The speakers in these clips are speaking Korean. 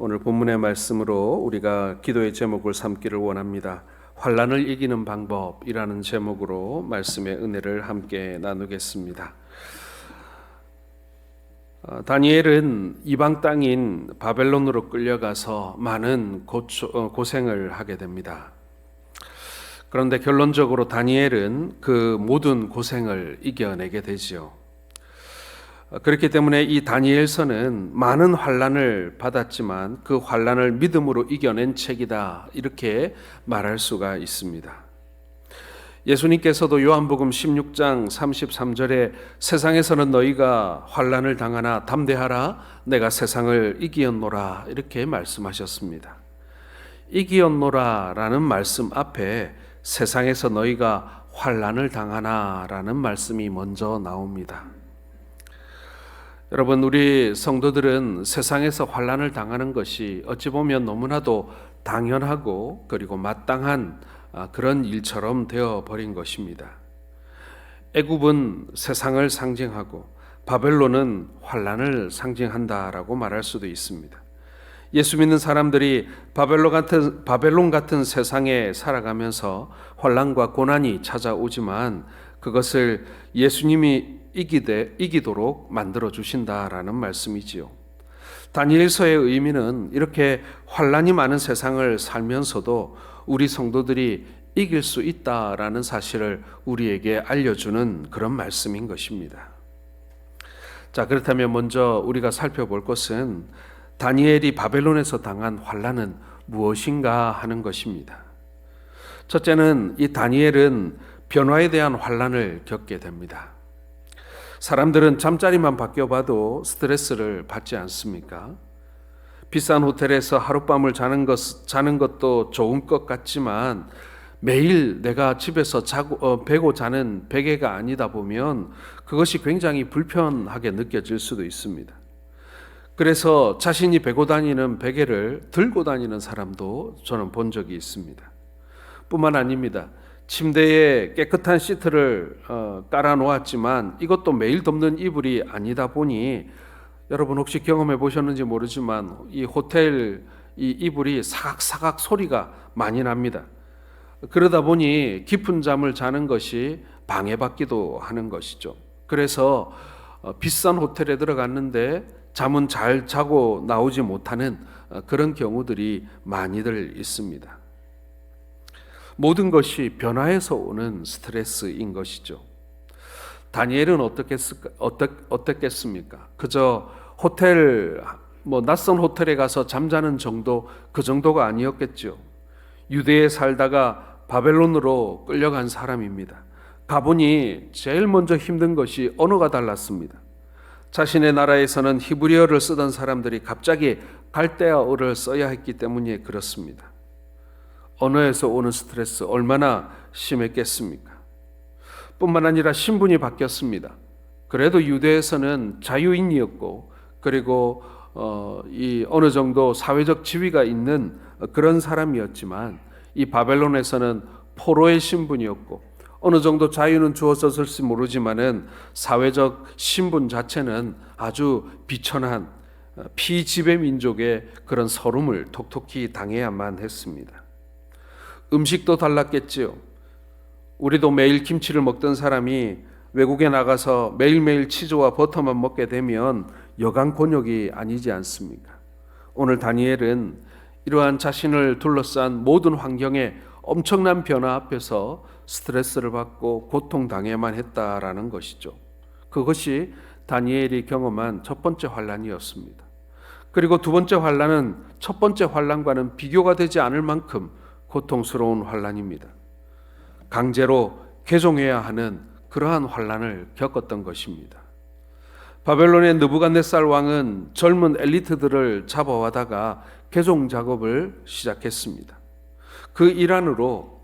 오늘 본문의 말씀으로 우리가 기도의 제목을 삼기를 원합니다. 환난을 이기는 방법이라는 제목으로 말씀의 은혜를 함께 나누겠습니다. 다니엘은 이방 땅인 바벨론으로 끌려가서 많은 고생을 하게 됩니다. 그런데 결론적으로 다니엘은 그 모든 고생을 이겨내게 되지요. 그렇기 때문에 이 다니엘서는 많은 환난을 받았지만 그 환난을 믿음으로 이겨낸 책이다, 이렇게 말할 수가 있습니다. 예수님께서도 요한복음 16장 33절에 세상에서는 너희가 환난을 당하나 담대하라, 내가 세상을 이기었노라, 이렇게 말씀하셨습니다. 이기었노라 라는 말씀 앞에 세상에서 너희가 환난을 당하나 라는 말씀이 먼저 나옵니다. 여러분, 우리 성도들은 세상에서 환난을 당하는 것이 어찌 보면 너무나도 당연하고 그리고 마땅한 그런 일처럼 되어버린 것입니다. 애굽은 세상을 상징하고 바벨론은 환난을 상징한다라고 말할 수도 있습니다. 예수 믿는 사람들이 바벨론 같은 세상에 살아가면서 환난과 고난이 찾아오지만 그것을 예수님이 이기도록 만들어 주신다라는 말씀이지요. 다니엘서의 의미는 이렇게 환난이 많은 세상을 살면서도 우리 성도들이 이길 수 있다라는 사실을 우리에게 알려주는 그런 말씀인 것입니다. 자, 그렇다면 먼저 우리가 살펴볼 것은 다니엘이 바벨론에서 당한 환난은 무엇인가 하는 것입니다. 첫째는 이 다니엘은 변화에 대한 환난을 겪게 됩니다. 사람들은 잠자리만 바뀌어봐도 스트레스를 받지 않습니까? 비싼 호텔에서 하룻밤을 자는 것도 좋은 것 같지만 매일 내가 집에서 베고 자는 베개가 아니다 보면 그것이 굉장히 불편하게 느껴질 수도 있습니다. 그래서 자신이 베고 다니는 베개를 들고 다니는 사람도 저는 본 적이 있습니다. 뿐만 아닙니다. 침대에 깨끗한 시트를 깔아 놓았지만 이것도 매일 덮는 이불이 아니다 보니 여러분 혹시 경험해 보셨는지 모르지만 이 호텔 이 이불이 사각사각 소리가 많이 납니다. 그러다 보니 깊은 잠을 자는 것이 방해받기도 하는 것이죠. 그래서 비싼 호텔에 들어갔는데 잠은 잘 자고 나오지 못하는 그런 경우들이 많이들 있습니다. 모든 것이 변화에서 오는 스트레스인 것이죠. 다니엘은 어떻겠습니까? 그저 낯선 호텔에 가서 잠자는 정도, 그 정도가 아니었겠죠. 유대에 살다가 바벨론으로 끌려간 사람입니다. 가보니 제일 먼저 힘든 것이 언어가 달랐습니다. 자신의 나라에서는 히브리어를 쓰던 사람들이 갑자기 갈대아어를 써야 했기 때문에 그렇습니다. 언어에서 오는 스트레스 얼마나 심했겠습니까? 뿐만 아니라 신분이 바뀌었습니다. 그래도 유대에서는 자유인이었고 그리고 어느 정도 사회적 지위가 있는 그런 사람이었지만 이 바벨론에서는 포로의 신분이었고 어느 정도 자유는 주어졌을지 모르지만은 사회적 신분 자체는 아주 비천한 피지배 민족의 그런 서름을 톡톡히 당해야만 했습니다. 음식도 달랐겠지요. 우리도 매일 김치를 먹던 사람이 외국에 나가서 매일매일 치즈와 버터만 먹게 되면 여간 곤욕이 아니지 않습니까? 오늘 다니엘은 이러한 자신을 둘러싼 모든 환경에 엄청난 변화 앞에서 스트레스를 받고 고통당해야만 했다라는 것이죠. 그것이 다니엘이 경험한 첫 번째 환난이었습니다. 그리고 두 번째 환난은 첫 번째 환난과는 비교가 되지 않을 만큼 고통스러운 환난입니다. 강제로 개종해야 하는 그러한 환난을 겪었던 것입니다. 바벨론의 느부갓네살 왕은 젊은 엘리트들을 잡아와다가 개종 작업을 시작했습니다. 그 일환으로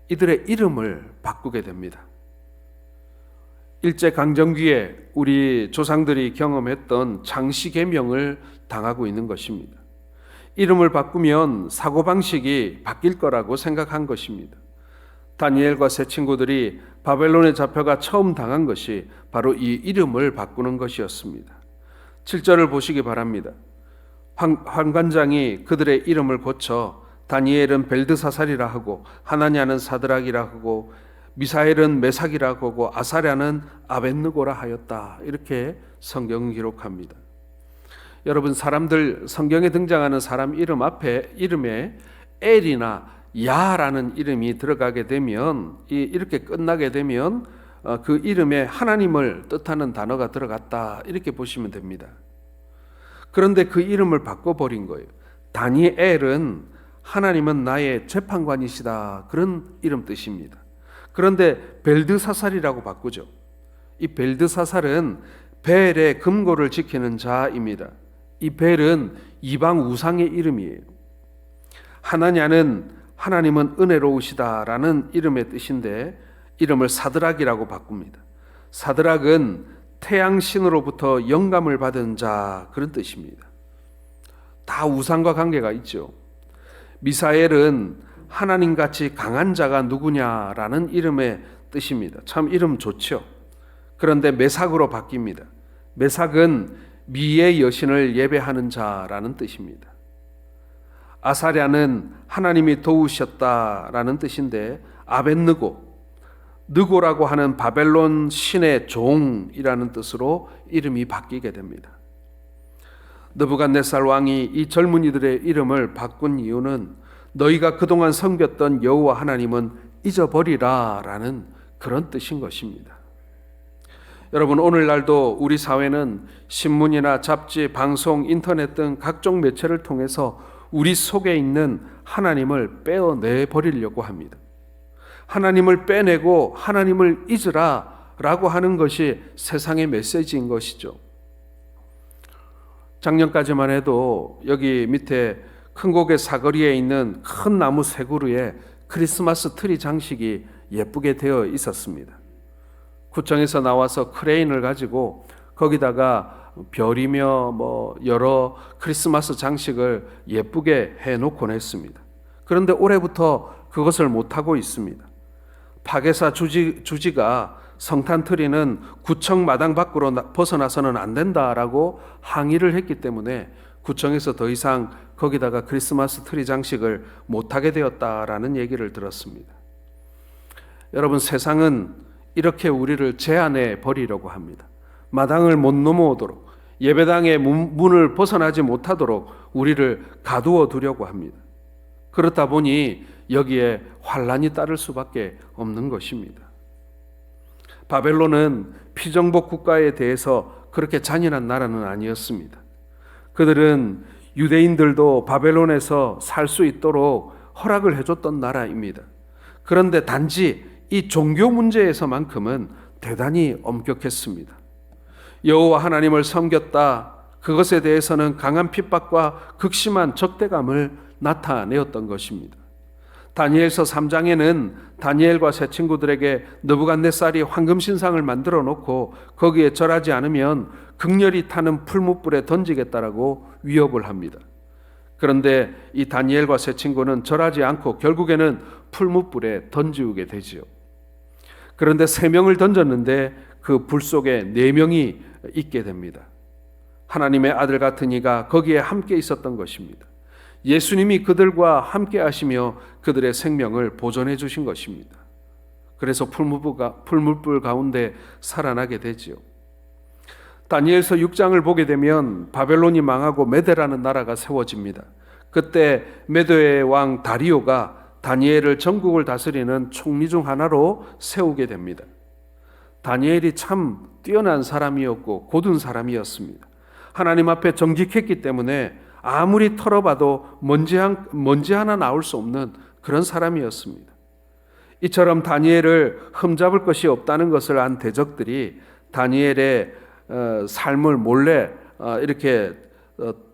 이들의 이름을 바꾸게 됩니다. 일제강점기에 우리 조상들이 경험했던 장시개명을 당하고 있는 것입니다. 이름을 바꾸면 사고방식이 바뀔 거라고 생각한 것입니다. 다니엘과 세 친구들이 바벨론에 잡혀가 처음 당한 것이 바로 이 이름을 바꾸는 것이었습니다. 7절을 보시기 바랍니다. 환관장이 그들의 이름을 고쳐 다니엘은 벨드사살이라 하고 하나냐는 사드락이라 하고 미사엘은 메삭이라 하고 아사랴는 아벳느고라 하였다. 이렇게 성경은 기록합니다. 여러분, 사람들 성경에 등장하는 사람 이름 앞에 이름에 엘이나 야라는 이름이 들어가게 되면, 이렇게 끝나게 되면 그 이름에 하나님을 뜻하는 단어가 들어갔다, 이렇게 보시면 됩니다. 그런데 그 이름을 바꿔버린 거예요. 다니엘은 하나님은 나의 재판관이시다, 그런 이름 뜻입니다. 그런데 벨드사살이라고 바꾸죠. 이 벨드사살은 벨의 금고를 지키는 자입니다. 이 벨은 이방 우상의 이름이에요. 하나냐는 하나님은 은혜로우시다라는 이름의 뜻인데 이름을 사드락이라고 바꿉니다. 사드락은 태양신으로부터 영감을 받은 자, 그런 뜻입니다. 다 우상과 관계가 있죠. 미사엘은 하나님같이 강한 자가 누구냐라는 이름의 뜻입니다. 참 이름 좋죠. 그런데 메삭으로 바뀝니다. 메삭은 미의 여신을 예배하는 자라는 뜻입니다. 아사랴는 하나님이 도우셨다라는 뜻인데 아벳느고, 느고라고 하는 바벨론 신의 종이라는 뜻으로 이름이 바뀌게 됩니다. 느부갓네살 왕이 이 젊은이들의 이름을 바꾼 이유는 너희가 그동안 섬겼던 여호와 하나님은 잊어버리라 라는 그런 뜻인 것입니다. 여러분, 오늘날도 우리 사회는 신문이나 잡지, 방송, 인터넷 등 각종 매체를 통해서 우리 속에 있는 하나님을 빼어내 버리려고 합니다. 하나님을 빼내고 하나님을 잊으라 라고 하는 것이 세상의 메시지인 것이죠. 작년까지만 해도 여기 밑에 큰 고개 사거리에 있는 큰 나무 세 그루에 크리스마스 트리 장식이 예쁘게 되어 있었습니다. 구청에서 나와서 크레인을 가지고 거기다가 별이며 여러 크리스마스 장식을 예쁘게 해놓곤 했습니다. 그런데 올해부터 그것을 못하고 있습니다. 파괴사 주지가 성탄 트리는 구청 마당 밖으로 벗어나서는 안 된다라고 항의를 했기 때문에 구청에서 더 이상 거기다가 크리스마스 트리 장식을 못하게 되었다라는 얘기를 들었습니다. 여러분, 세상은 이렇게 우리를 제한해 버리려고 합니다. 마당을 못 넘어오도록, 예배당의 문을 벗어나지 못하도록 우리를 가두어 두려고 합니다. 그렇다 보니 여기에 환란이 따를 수밖에 없는 것입니다. 바벨론은 피정복 국가에 대해서 그렇게 잔인한 나라는 아니었습니다. 그들은 유대인들도 바벨론에서 살 수 있도록 허락을 해줬던 나라입니다. 그런데 단지 이 종교 문제에서만큼은 대단히 엄격했습니다. 여호와 하나님을 섬겼다, 그것에 대해서는 강한 핍박과 극심한 적대감을 나타내었던 것입니다. 다니엘서 3장에는 다니엘과 세 친구들에게 느부갓네살이 황금신상을 만들어 놓고 거기에 절하지 않으면 극렬히 타는 풀무불에 던지겠다라고 위협을 합니다. 그런데 이 다니엘과 세 친구는 절하지 않고 결국에는 풀무불에 던지우게 되지요. 그런데 3명을 던졌는데 그 불 속에 4명이 있게 됩니다. 하나님의 아들 같은 이가 거기에 함께 있었던 것입니다. 예수님이 그들과 함께 하시며 그들의 생명을 보존해 주신 것입니다. 그래서 풀무불 가운데 살아나게 되지요. 다니엘서 6장을 보게 되면 바벨론이 망하고 메데라는 나라가 세워집니다. 그때 메도의 왕 다리오가 다니엘을 전국을 다스리는 총리 중 하나로 세우게 됩니다. 다니엘이 참 뛰어난 사람이었고 고든 사람이었습니다. 하나님 앞에 정직했기 때문에 아무리 털어봐도 먼지 하나 나올 수 없는 그런 사람이었습니다. 이처럼 다니엘을 흠잡을 것이 없다는 것을 안 대적들이 다니엘의 삶을 몰래 이렇게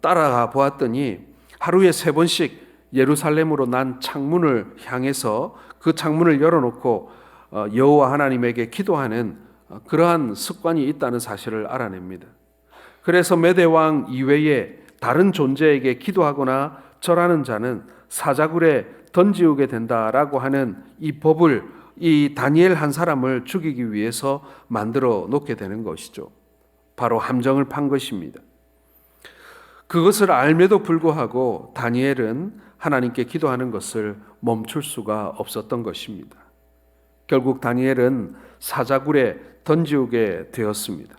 따라가 보았더니 하루에 3번씩 예루살렘으로 난 창문을 향해서 그 창문을 열어놓고 여호와 하나님에게 기도하는 그러한 습관이 있다는 사실을 알아냅니다. 그래서 메대 왕 이외에 다른 존재에게 기도하거나 절하는 자는 사자굴에 던지우게 된다라고 하는 이 법을 이 다니엘 한 사람을 죽이기 위해서 만들어 놓게 되는 것이죠. 바로 함정을 판 것입니다. 그것을 알매도 불구하고 다니엘은 하나님께 기도하는 것을 멈출 수가 없었던 것입니다. 결국 다니엘은 사자굴에 던지우게 되었습니다.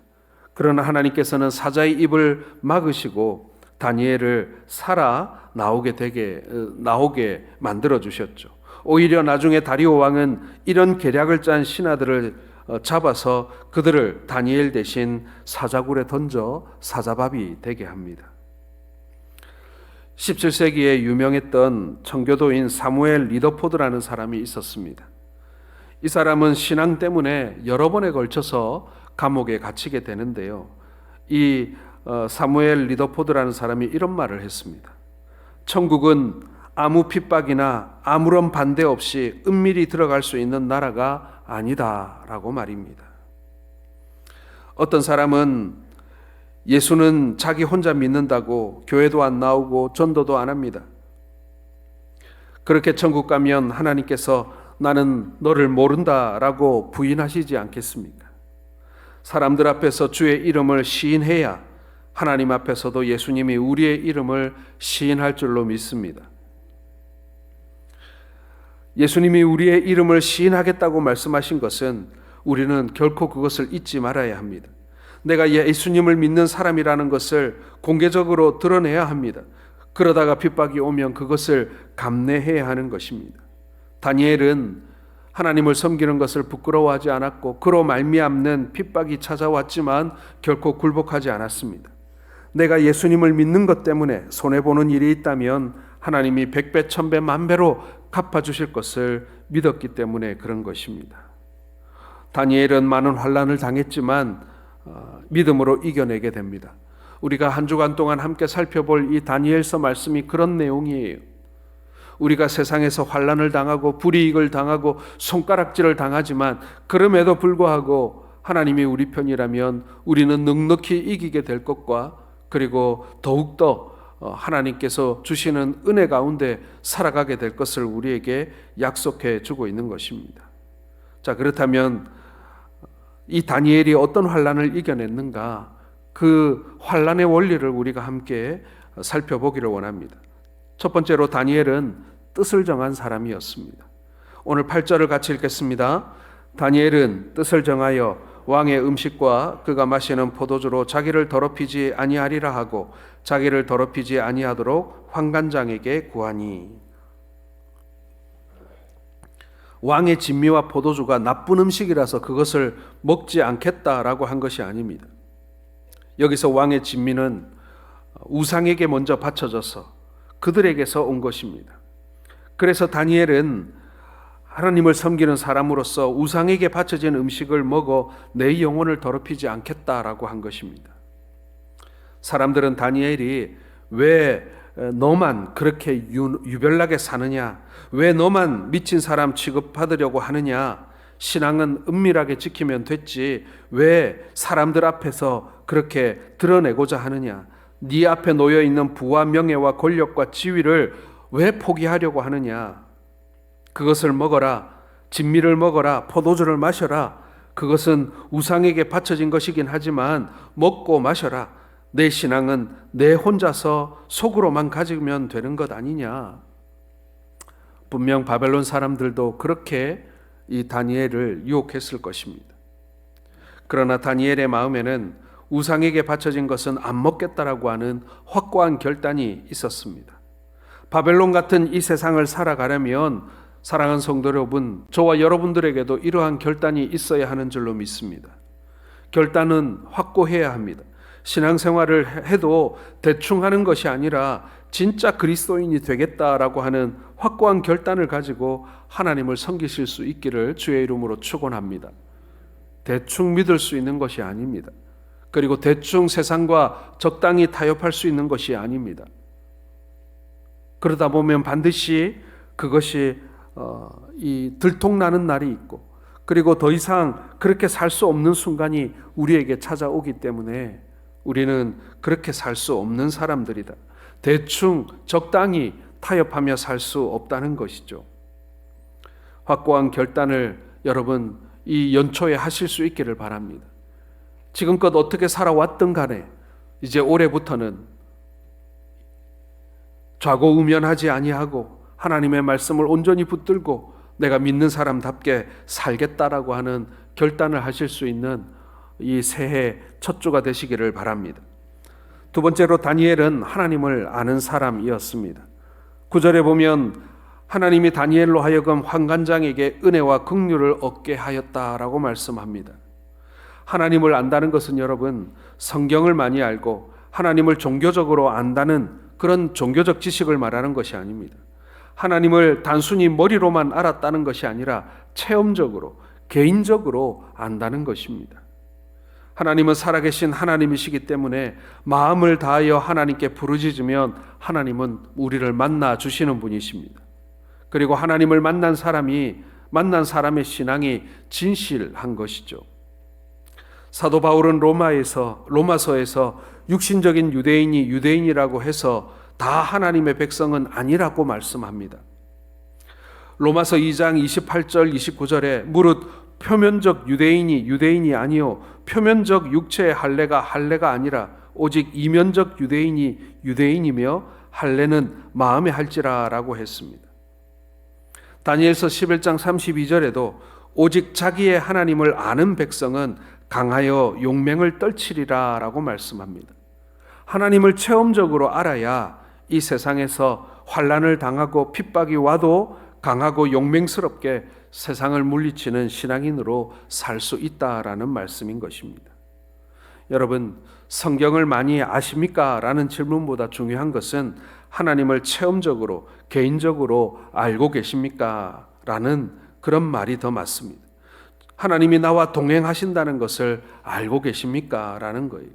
그러나 하나님께서는 사자의 입을 막으시고 다니엘을 살아 나오게 만들어 주셨죠. 오히려 나중에 다리오 왕은 이런 계략을 짠 신하들을 잡아서 그들을 다니엘 대신 사자굴에 던져 사자밥이 되게 합니다. 17세기에 유명했던 청교도인 사무엘 리더포드라는 사람이 있었습니다. 이 사람은 신앙 때문에 여러 번에 걸쳐서 감옥에 갇히게 되는데요. 이 사무엘 리더포드라는 사람이 이런 말을 했습니다. 천국은 아무 핍박이나 아무런 반대 없이 은밀히 들어갈 수 있는 나라가 아니다라고 말입니다. 어떤 사람은 예수는 자기 혼자 믿는다고 교회도 안 나오고 전도도 안 합니다. 그렇게 천국 가면 하나님께서 나는 너를 모른다라고 부인하시지 않겠습니까? 사람들 앞에서 주의 이름을 시인해야 하나님 앞에서도 예수님이 우리의 이름을 시인할 줄로 믿습니다. 예수님이 우리의 이름을 시인하겠다고 말씀하신 것은 우리는 결코 그것을 잊지 말아야 합니다. 내가 예수님을 믿는 사람이라는 것을 공개적으로 드러내야 합니다. 그러다가 핍박이 오면 그것을 감내해야 하는 것입니다. 다니엘은 하나님을 섬기는 것을 부끄러워하지 않았고 그로 말미암는 핍박이 찾아왔지만 결코 굴복하지 않았습니다. 내가 예수님을 믿는 것 때문에 손해보는 일이 있다면 하나님이 100배, 1000배, 만배로 갚아주실 것을 믿었기 때문에 그런 것입니다. 다니엘은 많은 환난을 당했지만 믿음으로 이겨내게 됩니다. 우리가 한 주간 동안 함께 살펴볼 이 다니엘서 말씀이 그런 내용이에요. 우리가 세상에서 환난을 당하고 불이익을 당하고 손가락질을 당하지만 그럼에도 불구하고 하나님이 우리 편이라면 우리는 넉넉히 이기게 될 것과 그리고 더욱더 하나님께서 주시는 은혜 가운데 살아가게 될 것을 우리에게 약속해 주고 있는 것입니다. 자, 그렇다면 이 다니엘이 어떤 환난을 이겨냈는가, 그 환난의 원리를 우리가 함께 살펴보기를 원합니다. 첫 번째로 다니엘은 뜻을 정한 사람이었습니다. 오늘 8절을 같이 읽겠습니다. 다니엘은 뜻을 정하여 왕의 음식과 그가 마시는 포도주로 자기를 더럽히지 아니하리라 하고 자기를 더럽히지 아니하도록 환관장에게 구하니. 왕의 진미와 포도주가 나쁜 음식이라서 그것을 먹지 않겠다라고 한 것이 아닙니다. 여기서 왕의 진미는 우상에게 먼저 바쳐져서 그들에게서 온 것입니다. 그래서 다니엘은 하나님을 섬기는 사람으로서 우상에게 바쳐진 음식을 먹어 내 영혼을 더럽히지 않겠다라고 한 것입니다. 사람들은 다니엘이 왜 너만 그렇게 유별나게 사느냐, 왜 너만 미친 사람 취급받으려고 하느냐, 신앙은 은밀하게 지키면 됐지 왜 사람들 앞에서 그렇게 드러내고자 하느냐, 네 앞에 놓여있는 부와 명예와 권력과 지위를 왜 포기하려고 하느냐, 그것을 먹어라, 진미를 먹어라, 포도주를 마셔라, 그것은 우상에게 바쳐진 것이긴 하지만 먹고 마셔라, 내 신앙은 내 혼자서 속으로만 가지면 되는 것 아니냐. 분명 바벨론 사람들도 그렇게 이 다니엘을 유혹했을 것입니다. 그러나 다니엘의 마음에는 우상에게 바쳐진 것은 안 먹겠다라고 하는 확고한 결단이 있었습니다. 바벨론 같은 이 세상을 살아가려면 사랑하는 성도 여러분, 저와 여러분들에게도 이러한 결단이 있어야 하는 줄로 믿습니다. 결단은 확고해야 합니다. 신앙생활을 해도 대충 하는 것이 아니라 진짜 그리스도인이 되겠다라고 하는 확고한 결단을 가지고 하나님을 섬기실 수 있기를 주의 이름으로 축원합니다. 대충 믿을 수 있는 것이 아닙니다. 그리고 대충 세상과 적당히 타협할 수 있는 것이 아닙니다. 그러다 보면 반드시 그것이 이 들통나는 날이 있고 그리고 더 이상 그렇게 살 수 없는 순간이 우리에게 찾아오기 때문에 우리는 그렇게 살 수 없는 사람들이다. 대충 적당히 타협하며 살 수 없다는 것이죠. 확고한 결단을 여러분 이 연초에 하실 수 있기를 바랍니다. 지금껏 어떻게 살아왔든 간에 이제 올해부터는 좌고우면하지 아니하고 하나님의 말씀을 온전히 붙들고 내가 믿는 사람답게 살겠다라고 하는 결단을 하실 수 있는 이 새해 첫 주가 되시기를 바랍니다. 두 번째로 다니엘은 하나님을 아는 사람이었습니다. 9절에 보면 하나님이 다니엘로 하여금 환관장에게 은혜와 긍휼을 얻게 하였다라고 말씀합니다. 하나님을 안다는 것은 여러분, 성경을 많이 알고 하나님을 종교적으로 안다는 그런 종교적 지식을 말하는 것이 아닙니다. 하나님을 단순히 머리로만 알았다는 것이 아니라 체험적으로, 개인적으로 안다는 것입니다. 하나님은 살아계신 하나님이시기 때문에 마음을 다하여 하나님께 부르짖으면 하나님은 우리를 만나 주시는 분이십니다. 그리고 하나님을 만난 사람의 신앙이 진실한 것이죠. 사도 바울은 로마서에서 육신적인 유대인이 유대인이라고 해서 다 하나님의 백성은 아니라고 말씀합니다. 로마서 2장 28절 29절에 무릇 표면적 유대인이 유대인이 아니요 표면적 육체의 할례가 아니라 오직 이면적 유대인이 유대인이며 할례는 마음에 할지라라고 했습니다. 다니엘서 11장 32절에도 오직 자기의 하나님을 아는 백성은 강하여 용맹을 떨치리라 라고 말씀합니다. 하나님을 체험적으로 알아야 이 세상에서 환난을 당하고 핍박이 와도 강하고 용맹스럽게 세상을 물리치는 신앙인으로 살 수 있다라는 말씀인 것입니다. 여러분, 성경을 많이 아십니까? 라는 질문보다 중요한 것은 하나님을 체험적으로, 개인적으로 알고 계십니까? 라는 그런 말이 더 맞습니다. 하나님이 나와 동행하신다는 것을 알고 계십니까? 라는 거예요.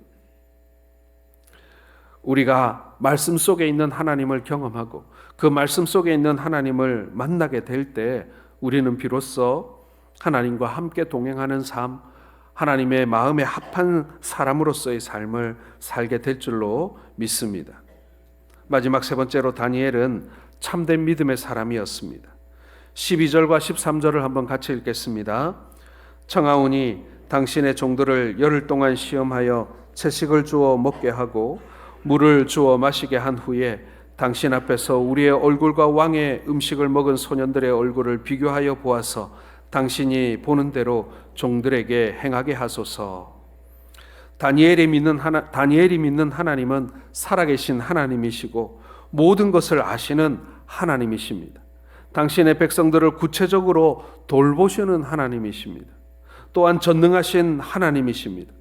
우리가 말씀 속에 있는 하나님을 경험하고 그 말씀 속에 있는 하나님을 만나게 될 때 우리는 비로소 하나님과 함께 동행하는 삶, 하나님의 마음에 합한 사람으로서의 삶을 살게 될 줄로 믿습니다. 마지막 세 번째로 다니엘은 참된 믿음의 사람이었습니다. 12절과 13절을 한번 같이 읽겠습니다. 청하오니 당신의 종들을 열흘 동안 시험하여 채식을 주어 먹게 하고 물을 주어 마시게 한 후에 당신 앞에서 우리의 얼굴과 왕의 음식을 먹은 소년들의 얼굴을 비교하여 보아서 당신이 보는 대로 종들에게 행하게 하소서. 다니엘이 믿는 하나님은 살아계신 하나님이시고 모든 것을 아시는 하나님이십니다. 당신의 백성들을 구체적으로 돌보시는 하나님이십니다. 또한 전능하신 하나님이십니다.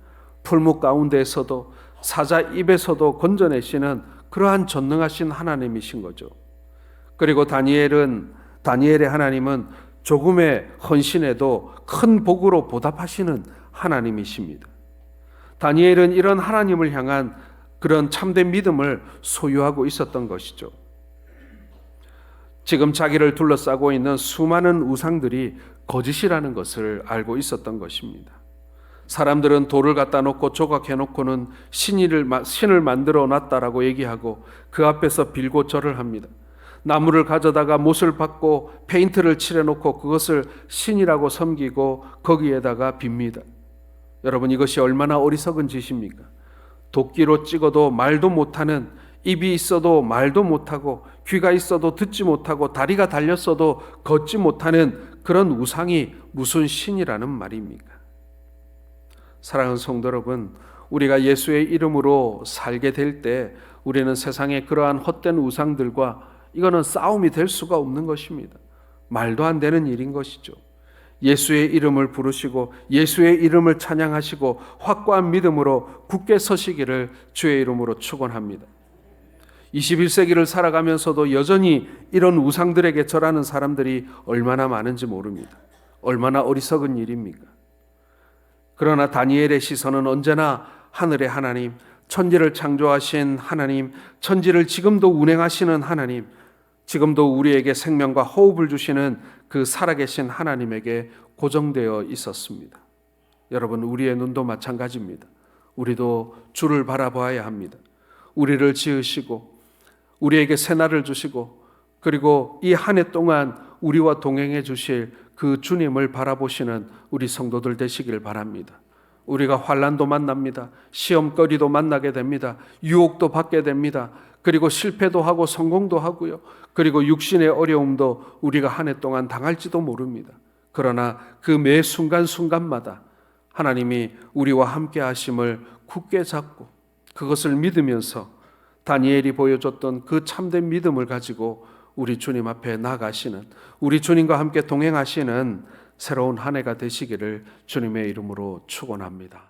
풀무 가운데에서도 사자 입에서도 건져내시는 그러한 전능하신 하나님이신 거죠. 그리고 다니엘의 하나님은 조금의 헌신에도 큰 복으로 보답하시는 하나님이십니다. 다니엘은 이런 하나님을 향한 그런 참된 믿음을 소유하고 있었던 것이죠. 지금 자기를 둘러싸고 있는 수많은 우상들이 거짓이라는 것을 알고 있었던 것입니다. 사람들은 돌을 갖다 놓고 조각해 놓고는 신을 만들어 놨다라고 얘기하고 그 앞에서 빌고 절을 합니다. 나무를 가져다가 못을 박고 페인트를 칠해 놓고 그것을 신이라고 섬기고 거기에다가 빕니다. 여러분, 이것이 얼마나 어리석은 짓입니까? 도끼로 찍어도 말도 못하는, 입이 있어도 말도 못하고 귀가 있어도 듣지 못하고 다리가 달렸어도 걷지 못하는 그런 우상이 무슨 신이라는 말입니까? 사랑하는 성도 여러분, 우리가 예수의 이름으로 살게 될 때 우리는 세상의 그러한 헛된 우상들과 이거는 싸움이 될 수가 없는 것입니다. 말도 안 되는 일인 것이죠. 예수의 이름을 부르시고 예수의 이름을 찬양하시고 확고한 믿음으로 굳게 서시기를 주의 이름으로 축원합니다. 21세기를 살아가면서도 여전히 이런 우상들에게 절하는 사람들이 얼마나 많은지 모릅니다. 얼마나 어리석은 일입니까? 그러나 다니엘의 시선은 언제나 하늘의 하나님, 천지를 창조하신 하나님, 천지를 지금도 운행하시는 하나님, 지금도 우리에게 생명과 호흡을 주시는 그 살아계신 하나님에게 고정되어 있었습니다. 여러분, 우리의 눈도 마찬가지입니다. 우리도 주를 바라봐야 합니다. 우리를 지으시고 우리에게 새날을 주시고 그리고 이 한 해 동안 우리와 동행해 주실 그 주님을 바라보시는 우리 성도들 되시길 바랍니다. 우리가 환난도 만납니다. 시험거리도 만나게 됩니다. 유혹도 받게 됩니다. 그리고 실패도 하고 성공도 하고요. 그리고 육신의 어려움도 우리가 한 해 동안 당할지도 모릅니다. 그러나 그 매 순간순간마다 하나님이 우리와 함께 하심을 굳게 잡고 그것을 믿으면서 다니엘이 보여줬던 그 참된 믿음을 가지고 우리 주님 앞에 나가시는, 우리 주님과 함께 동행하시는 새로운 한 해가 되시기를 주님의 이름으로 축원합니다.